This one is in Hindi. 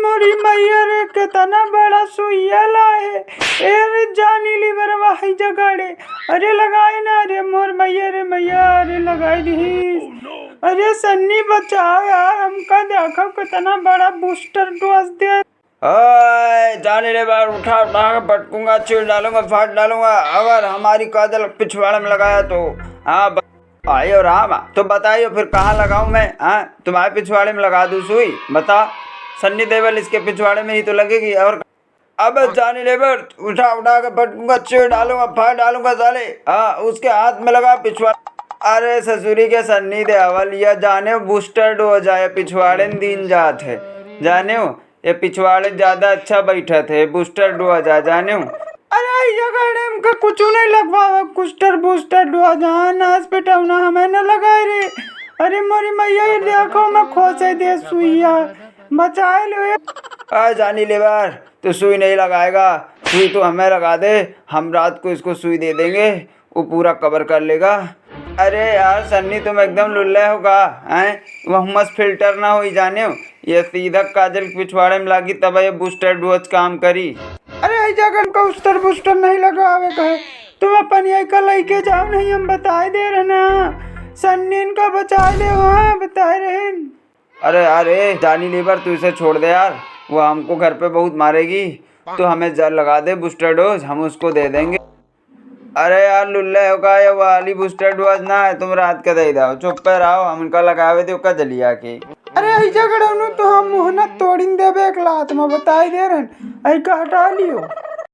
मोरी मैया रे कितना बड़ा सुइया लाए। अरे जानी ली बरवा है जगाड़े। अरे लगाए ना रे मोर मैया रे मैया, अरे लगाई दी। अरे सन्नी बचाओ यार, हमका देखो कितना बड़ा बूस्टर डोज दे। जाने ले बार उठा उठा के पटकूंगा, चीर डालूंगा, फाड़ डालूंगा। अगर हमारी काजल पिछवाड़े में लगाया तो हाँ आइयो राम। तो बताइए फिर कहाँ लगाऊं मैं? हाँ तुम्हारे पिछवाड़े में लगा दूं सुई? बता। सन्नी देवल इसके पिछवाड़े में ही तो लगेगी। और अब जाने लेबर उठा उठा के पटकूंगा, चीर डालूंगा, फाड़ डालूंगा साले। हाँ उसके हाथ में लगा पिछवाड़ा। अरे ससुरी के सन्नी देवल या जाने बूस्टर डोज आया पिछवाड़े में दिन जात है। जाने ये पिछवाड़े ज्यादा अच्छा बैठा थे, बूस्टर डोज आ जाने। अरे जगह का कुछ नहीं लगवा, बूस्टर बूस्टर डोज हॉस्पिटल ना हमें न लगाए रे। अरे मोरी मैया ये देखो मैं खोसे दे सुइया, बचाए लो। जानी लेबर तो सुई नहीं लगाएगा, सुई तो हमें लगा दे, हम रात को इसको सुई दे देंगे, वो पूरा कवर कर लेगा। अरे यार सन्नी तुम एकदम लुल्ले होगा हैं, मोहम्मद फिल्टर ना हो जाने हो। ये सीधा काजल पिछवाड़े में लगी तब ये बूस्टर डोज काम करी। अरे जगह का बूस्टर बूस्टर नहीं लगावे का, तुम अपन यही का लेके जाओ, नहीं हम बताए दे रहे ना। सन्नी का बचा ले वहाँ बताए रहे। अरे अरे जानी लीवर तू इसे छोड़ दे यार, वो हमको घर पे बहुत मारेगी। तो हमें जल लगा दे बूस्टर डोज, हम उसको दे देंगे। अरे यार लुल्ले होगा ये वाली बूस्टर डोज ना है, तुम रात का दे दो, चुप पे रहो। हम उनका लगावे थे जलिया के। अरे ऐसा तो हम मुहना तोड़ी देवे एक लात में बताई दे रहे, ऐ का हटा लियो।